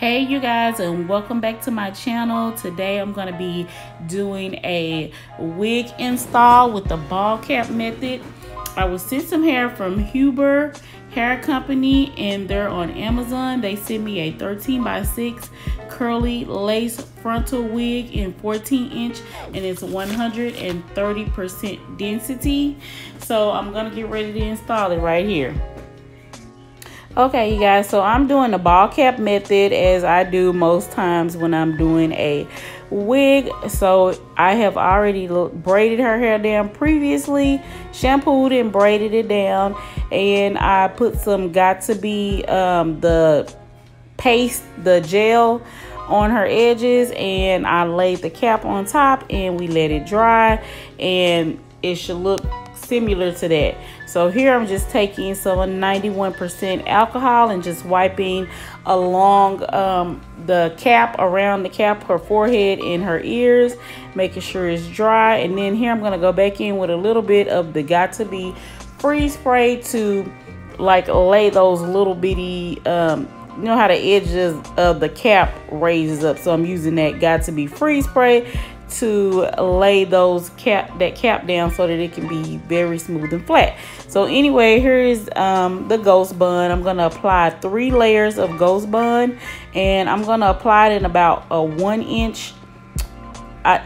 Hey you guys, and welcome back to my channel. Today I'm going to be doing a wig install with the ball cap method. I was sent some hair from HUBER hair company, and they're on Amazon. They sent me a 13x6 curly lace frontal wig in 14-inch, and it's 130% density. So I'm going to get ready to install it right here. Okay, you guys, so I'm doing the ball cap method as I do most times when I'm doing a wig. So I have already braided her hair down previously, shampooed and braided it down, and I put some Got2b the paste, the gel on her edges, and I laid the cap on top and we let it dry, and it should look similar to that. So here I'm just taking some 91% alcohol and just wiping along the cap, around the cap, her forehead and her ears, making sure it's dry. And then here I'm going to go back in with a little bit of the Got2b freeze spray to like lay those little bitty you know how the edges of the cap raises up, so I'm using that Got2b freeze spray to lay that cap down so that it can be very smooth and flat. So anyway, here is the ghost bun. I'm going to apply 3 layers of ghost bun, and I'm going to apply it in about a 1 inch.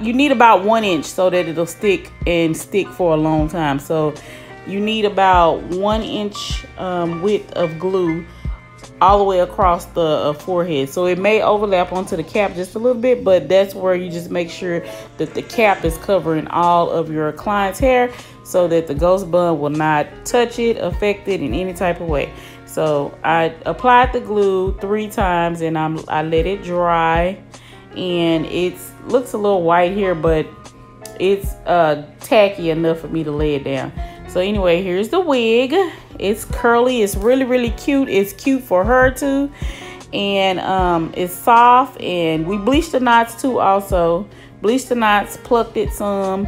You need about 1 inch so that it'll stick for a long time. So you need about 1 inch width of glue all the way across the forehead. So it may overlap onto the cap just a little bit, but that's where you just make sure that the cap is covering all of your client's hair so that the ghost bun will not touch it, affect it in any type of way. So I applied the glue 3 times, and I let it dry, and it looks a little white here, but it's tacky enough for me to lay it down. So anyway, here's the wig. It's curly. It's really cute. It's cute for her too, and it's soft. And we bleached the knots too. Also bleached the knots, plucked it some,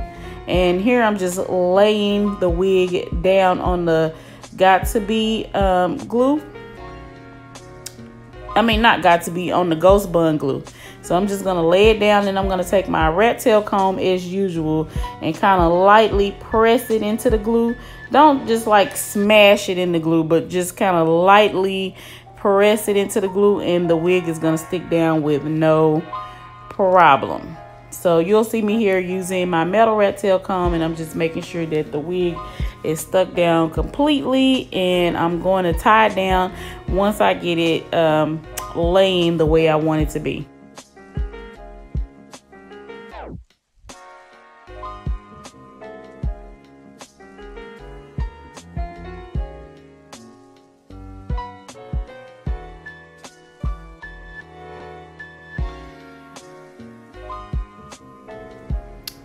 and here I'm just laying the wig down on the Got2b glue. I mean, not Got2b, on the ghost bun glue. So I'm just gonna lay it down, and I'm gonna take my rat tail comb as usual and kind of lightly press it into the glue. Don't just like smash it in the glue, but just kind of lightly press it into the glue, and the wig is gonna stick down with no problem. So you'll see me here using my metal rat tail comb, and I'm just making sure that the wig is stuck down completely, and I'm going to tie it down once I get it laying the way I want it to be.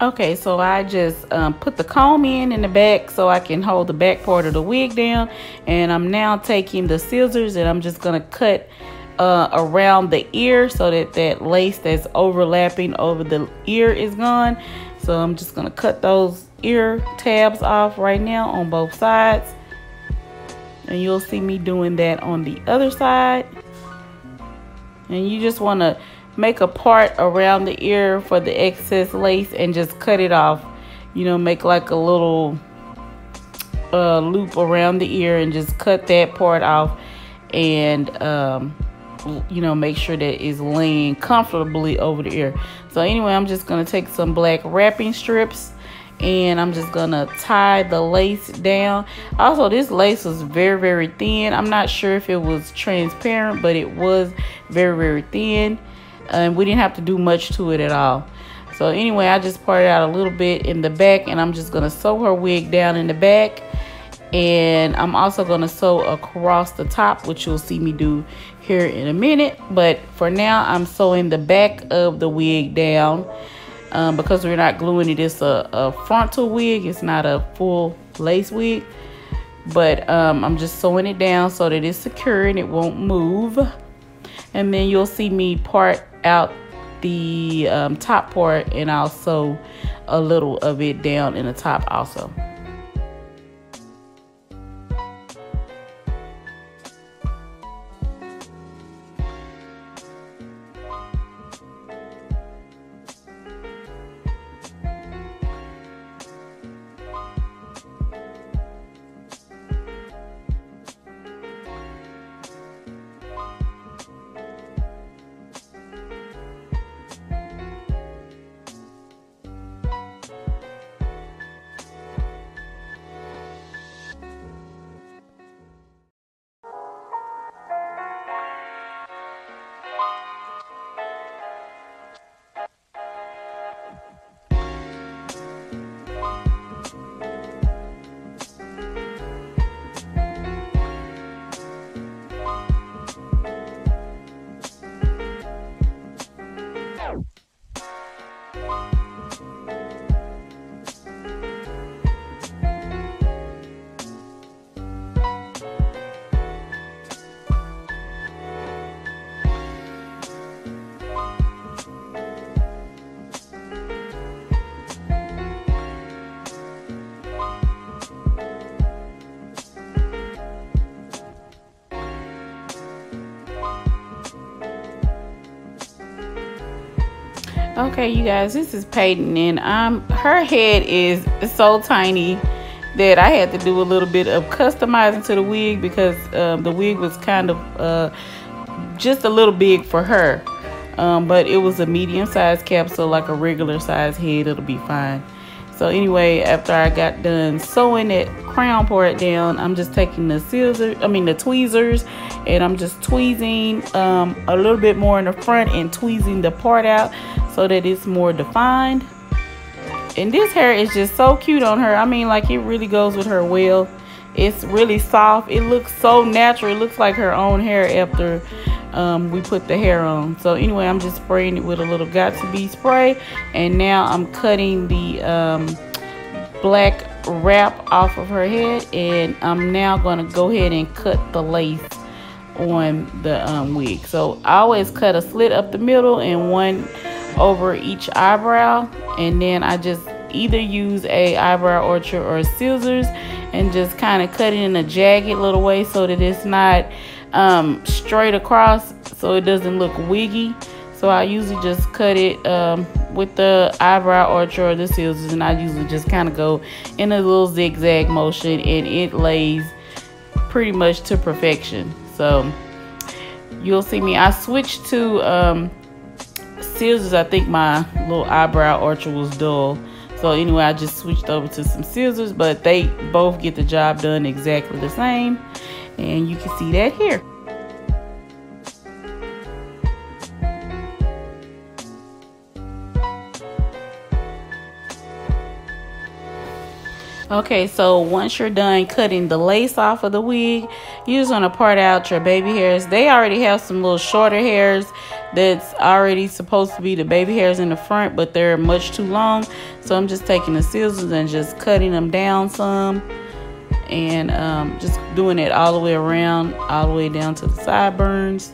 Okay, so I just put the comb in the back so I can hold the back part of the wig down, and I'm now taking the scissors and I'm just gonna cut around the ear so that that lace that's overlapping over the ear is gone. So I'm just gonna cut those ear tabs off right now on both sides, and you'll see me doing that on the other side. And you just want to make a part around the ear for the excess lace and just cut it off. You know, make like a little loop around the ear and just cut that part off, and you know, make sure that it's laying comfortably over the ear. So anyway, I'm just gonna take some black wrapping strips, and I'm just gonna tie the lace down. Also, this lace was very thin. I'm not sure if it was transparent, but it was very thin, and we didn't have to do much to it at all. So anyway, I just parted out a little bit in the back, and I'm just gonna sew her wig down in the back, and I'm also gonna sew across the top, which you'll see me do here in a minute. But for now, I'm sewing the back of the wig down because we're not gluing it. It's a frontal wig. It's not a full lace wig, but I'm just sewing it down so that it's secure and it won't move. And then you'll see me part out the top part, and I'll sew a little of it down in the top also. Okay, you guys, this is Peyton, and her head is so tiny that I had to do a little bit of customizing to the wig because the wig was kind of just a little big for her. But it was a medium-sized cap, so like a regular size head, it'll be fine. So anyway, after I got done sewing that crown part down, I'm just taking the tweezers, and I'm just tweezing a little bit more in the front and tweezing the part out so that it's more defined. And this hair is just so cute on her. I mean, like, it really goes with her well. It's really soft. It looks so natural. It looks like her own hair after we put the hair on. So anyway, I'm just spraying it with a little Got To Be spray, and now I'm cutting the black wrap off of her head, and I'm now going to go ahead and cut the lace on the wig. So I always cut a slit up the middle and one over each eyebrow, and then I just either use a eyebrow orcher or scissors and just kind of cut it in a jagged little way so that it's not straight across, so it doesn't look wiggy. So I usually just cut it with the eyebrow orcher or the scissors, and I usually just kind of go in a little zigzag motion, and it lays pretty much to perfection. So you'll see me, I switched to scissors. I think my little eyebrow orcher was dull, so anyway, I just switched over to some scissors, but they both get the job done exactly the same, and you can see that here. Okay, so once you're done cutting the lace off of the wig, you're just gonna part out your baby hairs. They already have some little shorter hairs that's already supposed to be the baby hairs in the front, but they're much too long. So I'm just taking the scissors and just cutting them down some, and just doing it all the way around, all the way down to the sideburns.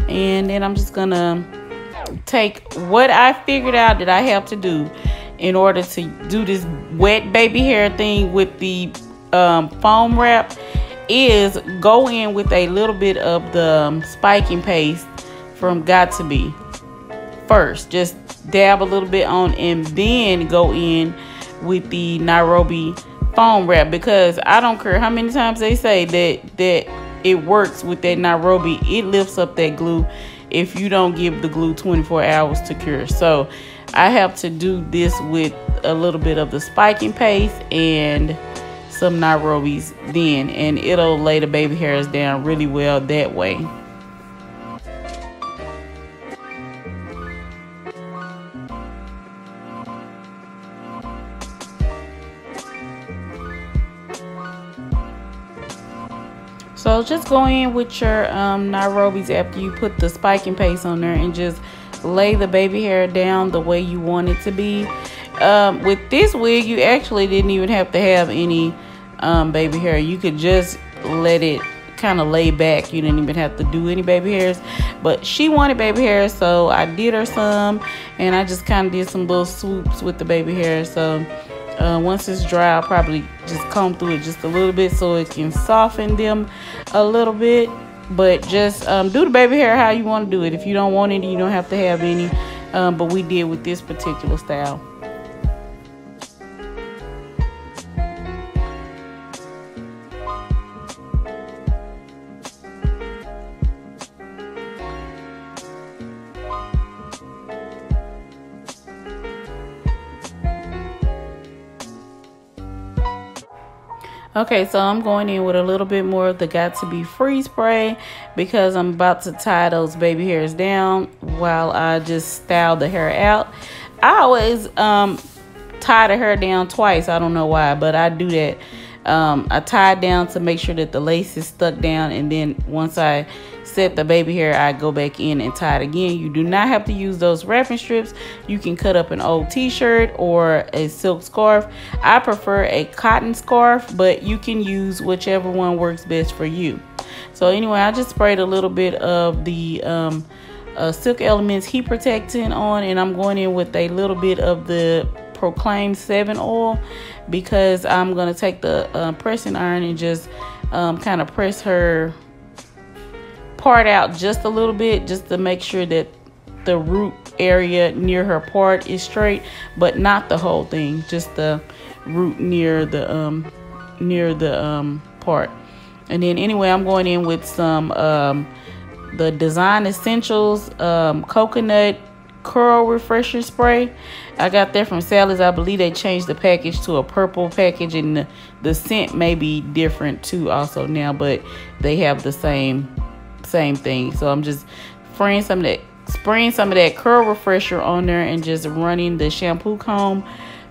And then I'm just gonna take what I figured out that I have to do in order to do this wet baby hair thing with the foam wrap, is go in with a little bit of the spiking paste from Got To Be first. Just dab a little bit on, and then go in with the Nairobi foam wrap, because I don't care how many times they say that it works with that Nairobi, it lifts up that glue if you don't give the glue 24 hours to cure. So I have to do this with a little bit of the spiking paste and some Nairobis then, and it'll lay the baby hairs down really well that way. So just go in with your Nairobis after you put the spiking paste on there, and just lay the baby hair down the way you want it to be. With this wig, you actually didn't even have to have any baby hair. You could just let it kind of lay back. You didn't even have to do any baby hairs, but she wanted baby hair, so I did her some, and I just kind of did some little swoops with the baby hair. So once it's dry, I'll probably just comb through it just a little bit so it can soften them a little bit. But just do the baby hair how you want to do it. If you don't want any, you don't have to have any, but we did with this particular style. Okay, so I'm going in with a little bit more of the Got To Be freeze spray, because I'm about to tie those baby hairs down while I just style the hair out. I always tie the hair down twice. I don't know why, but I do that. I tie it down to make sure that the lace is stuck down, and then once I set the baby hair, I go back in and tie it again. You do not have to use those wrapping strips. You can cut up an old t-shirt or a silk scarf. I prefer a cotton scarf, but you can use whichever one works best for you. So anyway, I just sprayed a little bit of the Silk Elements heat protectant on, and I'm going in with a little bit of the Proclaim 7 oil, because I'm going to take the pressing iron and just kind of press her part out just a little bit, just to make sure that the root area near her part is straight, but not the whole thing, just the root near the part. And then anyway, I'm going in with some the Design Essentials coconut curl refresher spray. I got that from Sally's. I believe they changed the package to a purple package, and the scent may be different too also now, but they have the same thing. So I'm just spraying some of that curl refresher on there and just running the shampoo comb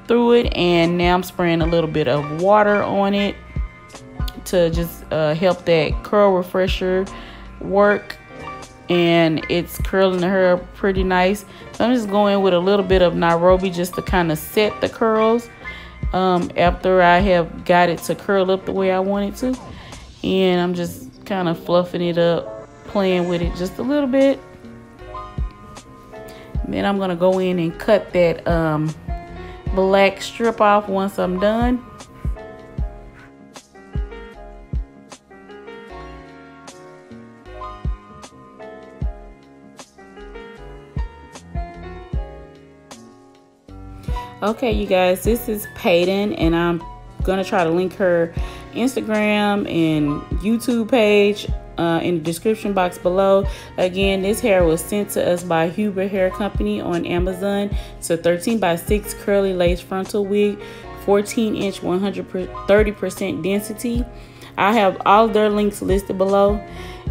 through it. And now I'm spraying a little bit of water on it to just help that curl refresher work, and it's curling the hair pretty nice. So I'm just going with a little bit of Nairobi just to kind of set the curls after I have got it to curl up the way I want it to. And I'm just kind of fluffing it up, playing with it just a little bit. Then I'm gonna go in and cut that black strip off once I'm done. Okay, you guys, this is Peyton, and I'm gonna try to link her Instagram and YouTube page in the description box below. Again, this hair was sent to us by HUBER Hair Company on Amazon. It's a 13x6 curly lace frontal wig, 14-inch, 130% density. I have all their links listed below.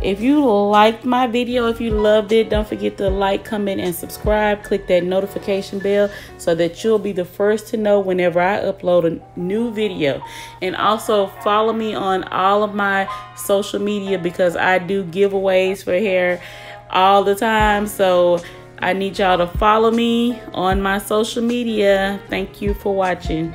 If you liked my video, if you loved it, don't forget to like, comment, and subscribe. Click that notification bell so that you'll be the first to know whenever I upload a new video. And also follow me on all of my social media, because I do giveaways for hair all the time. So I need y'all to follow me on my social media. Thank you for watching.